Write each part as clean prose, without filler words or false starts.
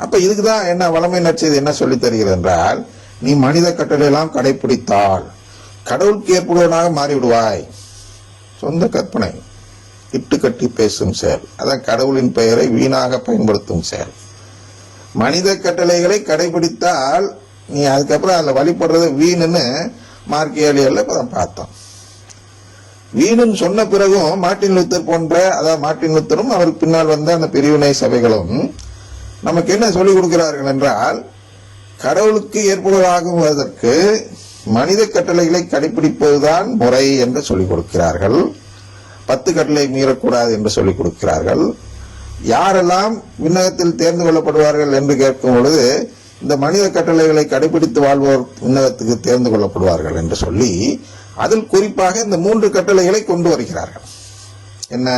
அப்ப இதுக்குதான் என்ன வளமை நற்செய்தி என்ன சொல்லித் தருகிறது என்றால், நீ மனித கட்டளையெல்லாம் கடைபிடித்தால் கடவுளுக்கு ஏற்புடையவனாக மாறிவிடுவாய். சொந்த கற்பனை, இட்டு கட்டி பேசும் செயல், அதான் கடவுளின் பெயரை வீணாக பயன்படுத்தும் செயல். மனித கட்டளைகளை கடைபிடித்தால் நீ அதுக்கப்புறம் அதுல வழிபடுறது வீணுன்னு மார்க்கியாலியல்ல இப்பதான் பார்த்தோம். வீணுன்னு சொன்ன பிறகும் மார்ட்டின் லூத்தர் போன்ற, அதாவது மார்ட்டின் லூத்தரும் அவருக்கு பின்னால் வந்த அந்த பிரிவினை சபைகளும் நமக்கு என்ன சொல்லிக் கொடுக்கிறார்கள் என்றால், கடவுளுக்கு ஏற்புடையவராகுவதற்கு மனித கட்டளைகளை கடைபிடிப்பதுதான் முறை என்று சொல்லிக் கொடுக்கிறார்கள். 10 கட்டளை மீறக்கூடாது என்று சொல்லிக் கொடுக்கிறார்கள். யாரெல்லாம் விண்ணகத்தில் தேர்ந்து கொள்ளப்படுவார்கள் என்று கேட்கும் பொழுது, இந்த மனித கட்டளைகளை கடைபிடித்து வாழ்வோர் விண்ணகத்துக்கு தேர்ந்து கொள்ளப்படுவார்கள் என்று சொல்லி, அதில் குறிப்பாக இந்த 3 கட்டளைகளை கொண்டு வருகிறார்கள். என்ன?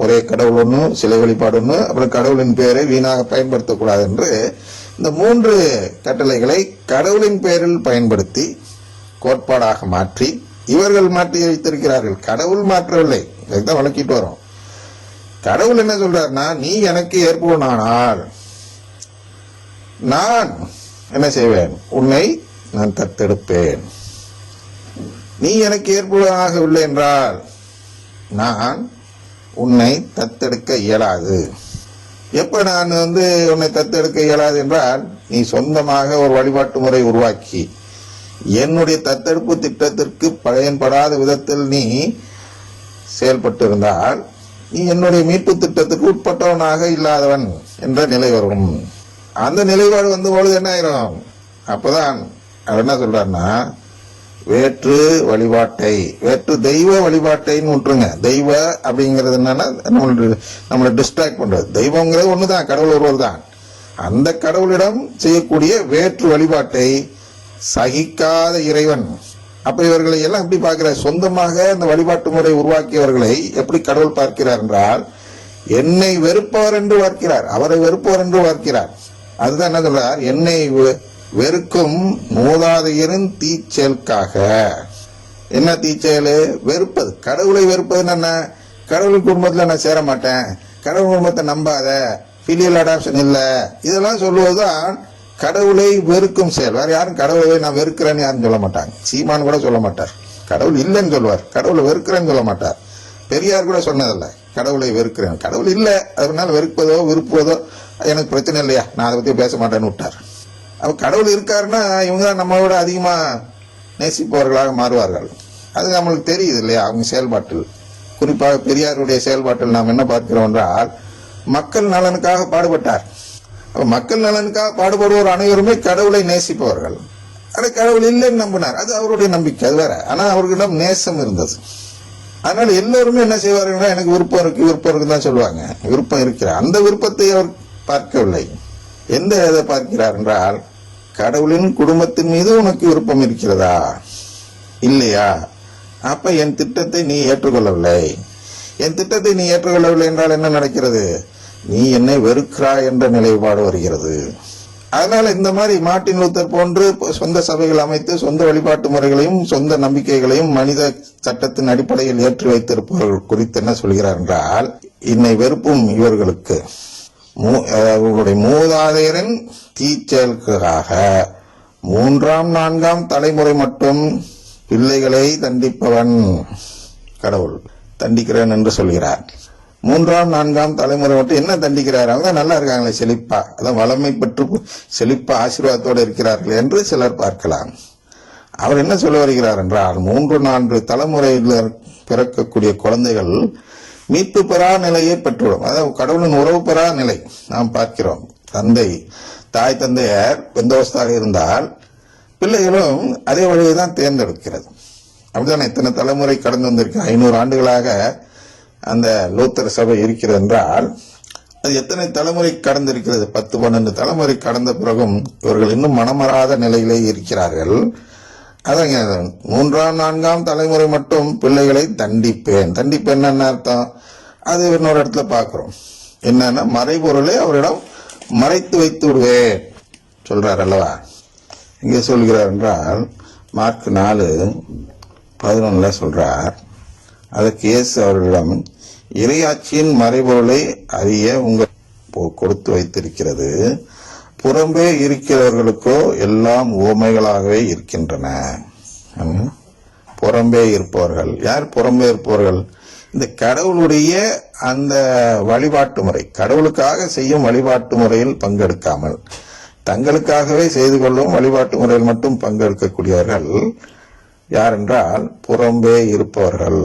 ஒரே கடவுள் ஒன்று, சிலை வழிபாடு ஒன்று, அப்புறம் கடவுளின் பெயரை வீணாக பயன்படுத்தக்கூடாது என்று இந்த 3 கட்டளைகளை கடவுளின் பெயரில் பயன்படுத்தி கோட்பாடாக மாற்றி இவர்கள் மாற்றி வைத்திருக்கிறார்கள். கடவுள் மாற்றவில்லை. இதுதான் வழக்கிட்டு வரும். கடவுள் என்ன சொல்றாருன்னா, நீ எனக்கு ஏற்புவனானால் நான் என்ன செய்வேன்? உன்னை நான் தத்தெடுப்பேன். நீ எனக்கு ஏற்புவனாகவில்லை என்றால் நான் உன்னை தத்தெடுக்க இயலாது. எப்ப நான் உன்னை தத்தெடுக்க இயலாது என்றால், நீ சொந்தமாக ஒரு வழிபாட்டு முறை உருவாக்கி என்னுடைய தத்தெடுப்பு திட்டத்திற்கு பயன்படாத விதத்தில் நீ செயல்பட்டு இருந்தால், நீ என்னுடைய மீட்பு திட்டத்துக்கு உட்பட்டவனாக இல்லாதவன் என்ற நிலை வரும். அந்த நிலைப்பாடு வந்த பொழுது என்ன ஆயிரும்? அப்பதான் அவர் என்ன சொல்றாருன்னா, வேற்று வழிபாட்டை, வேற்று தெய்வ வழிபாட்டைன்னு விட்டுருங்க. தெய்வ அப்படிங்கிறது என்னன்னா நம்மளை டிஸ்ட்ராக்ட் பண்றது. தெய்வங்கிறது ஒண்ணுதான், கடவுள் ஒருவர் தான். அந்த கடவுளிடம் செய்யக்கூடிய வேற்று வழிபாட்டை சகிக்காத இறைவன். அப்ப இவர்களை எல்லாம் எப்படி பார்க்கிறார்? சொந்தமாக அந்த வழிபாட்டு முறை உருவாக்கியவர்களை எப்படி கடவுள் பார்க்கிறார் என்றால், என்னை வெறுப்பவர் என்று பார்க்கிறார், அவரை வெறுப்பவர் என்று பார்க்கிறார். அதுதான் என்ன சொல்றார்? என்னை வெறுக்கும் மூதாதையரின் தீச்செயலுக்காக. என்ன தீச்செயல்? வெறுப்பது. கடவுளை வெறுப்பது என்ன? கடவுள் குடும்பத்தில் நான் சேர மாட்டேன், கடவுள் குடும்பத்தை நம்பாத, பிலியல் அடாப்ஷன் இல்ல, இதெல்லாம் சொல்லுவதுதான் கடவுளை வெறுக்கும் செயல். வேற யாரும் கடவுளை நான் வெறுக்கிறேன்னு யாரும் சொல்ல மாட்டாங்க. சீமான் கூட சொல்ல மாட்டார். கடவுள் இல்லைன்னு சொல்லுவார், கடவுளை வெறுக்கிறேன்னு சொல்ல மாட்டார். பெரியார் கூட சொன்னதில்லை கடவுளை வெறுக்கிறேன். கடவுள் இல்லை, அதனால வெறுப்பதோ விருப்பதோ எனக்கு பிரச்சனை இல்லையா, நான் அதை பத்தி பேச மாட்டேன்னு விட்டார். அப்ப கடவுள் இருக்காருன்னா இவங்க தான் நம்மளோட அதிகமா நேசிப்பவர்களாக மாறுவார்கள். அது நம்மளுக்கு தெரியுது இல்லையா? அவங்க செயல்பாட்டில், குறிப்பாக பெரியாருடைய செயல்பாட்டில் நாம் என்ன பார்க்கிறோம் என்றால், மக்கள் நலனுக்காக பாடுபட்டார். மக்கள் நலனுக்காக பாடுபடுவோர் அனைவருமே கடவுளை நேசிப்பவர்கள். ஆனா கடவுள் இல்லைன்னு நம்பினார், அது அவருடைய நம்பிக்கை, அது வேற. ஆனா அவர்களிடம் நேசம் இருந்தது. அதனால எல்லோருமே என்ன செய்வார்கள்? எனக்கு விருப்பம் இருக்கு தான் சொல்லுவாங்க. விருப்பம் இருக்கிற அந்த விருப்பத்தை அவர் பார்க்கவில்லை. எந்த இதை பார்க்கிறார் என்றால், கடவுளின் குடும்பத்தின் மீது உனக்கு விருப்பம் இருக்கிறதா இல்லையா? அப்ப என் திட்டத்தை நீ ஏற்றுக்கொள்ளவில்லை. என் திட்டத்தை நீ ஏற்றுக்கொள்ளவில்லை என்றால் என்ன நடக்கிறது? நீ என்னை வெறுக்கிறாய் என்ற நிலைப்பாடு வருகிறது. அதனால இந்த மாதிரி மார்ட்டின் லூத்தர் போன்று சொந்த சபைகள் அமைத்து சொந்த வழிபாட்டு முறைகளையும் சொந்த நம்பிக்கைகளையும் மனித சட்டத்தின் அடிப்படையில் ஏற்றி வைத்திருப்பவர்கள் குறித்து என்ன சொல்கிறார் என்றால், என்னை வெறுப்பும் இவர்களுக்கு அவர்களுடைய மூதாதையரின் தீச்செயலுக்காக 3ஆம் 4ஆம் தலைமுறை மட்டும் பிள்ளைகளை தண்டிப்பவன் கடவுள் தண்டிக்கிறேன் என்று சொல்கிறார். 3ஆம் 4ஆம் தலைமுறை மட்டும் என்ன தண்டிக்கிறார்? அவங்க நல்லா இருக்காங்களே செழிப்பா, அதான் வளமை பெற்று செழிப்பா ஆசீர்வாதத்தோடு இருக்கிறார்கள் என்று சிலர் பார்க்கலாம். அவர் என்ன சொல்ல வருகிறார் என்றால், 3-4 தலைமுறையில் பிறக்கக்கூடிய குழந்தைகள் மீட்பு பெறா நிலையை பெற்றுவிடும். அதாவது கடவுளின் உறவு பெறா நிலை நாம் பார்க்கிறோம். தாய் தந்தையர் பெந்தோஸ்தாக இருந்தால் பிள்ளைகளும் அதே வழியை தான் தேர்ந்தெடுக்கிறது. அப்படிதான் இத்தனை தலைமுறை கடந்து வந்திருக்கு. 500 ஆண்டுகளாக அந்த லூத்தர் சபை இருக்கிறது என்றால் அது எத்தனை தலைமுறை கடந்திருக்கிறது? 10-12 தலைமுறை கடந்த பிறகும் இவர்கள் இன்னும் மனமராத நிலையிலே இருக்கிறார்கள். அதாங்க 3ஆம் 4ஆம் தலைமுறை மட்டும் பிள்ளைகளை தண்டிப்பேன். தண்டிப்பேன் என்ன அர்த்தம்? அது இன்னொரு இடத்துல பார்க்கிறோம். என்னன்னா, மறைபொருளை அவரிடம் மறைத்து வைத்து விடுவேன் சொல்றார் அல்லவா? இங்கே சொல்கிறார் என்றால் மார்க் 4:11 சொல்றார். அதற்கு இயேசு அவர்களிடம், இறையாட்சியின் மறைபொருளை அறிய உங்கள் கொடுத்து வைத்திருக்கிறது, புறம்பே இருக்கிறவர்களுக்கோ எல்லாம் உவமைகளாகவே இருக்கின்றன. புறம்பே இருப்பவர்கள் யார்? புறம்பே இருப்பவர்கள் இந்த கடவுளுடைய அந்த வழிபாட்டு முறை, கடவுளுக்காக செய்யும் வழிபாட்டு முறையில் பங்கெடுக்காமல் தங்களுக்காகவே செய்து கொள்ளும் வழிபாட்டு முறையில் மட்டும் பங்கெடுக்கக்கூடியவர்கள் யார் என்றால் புறம்பே இருப்பவர்கள்.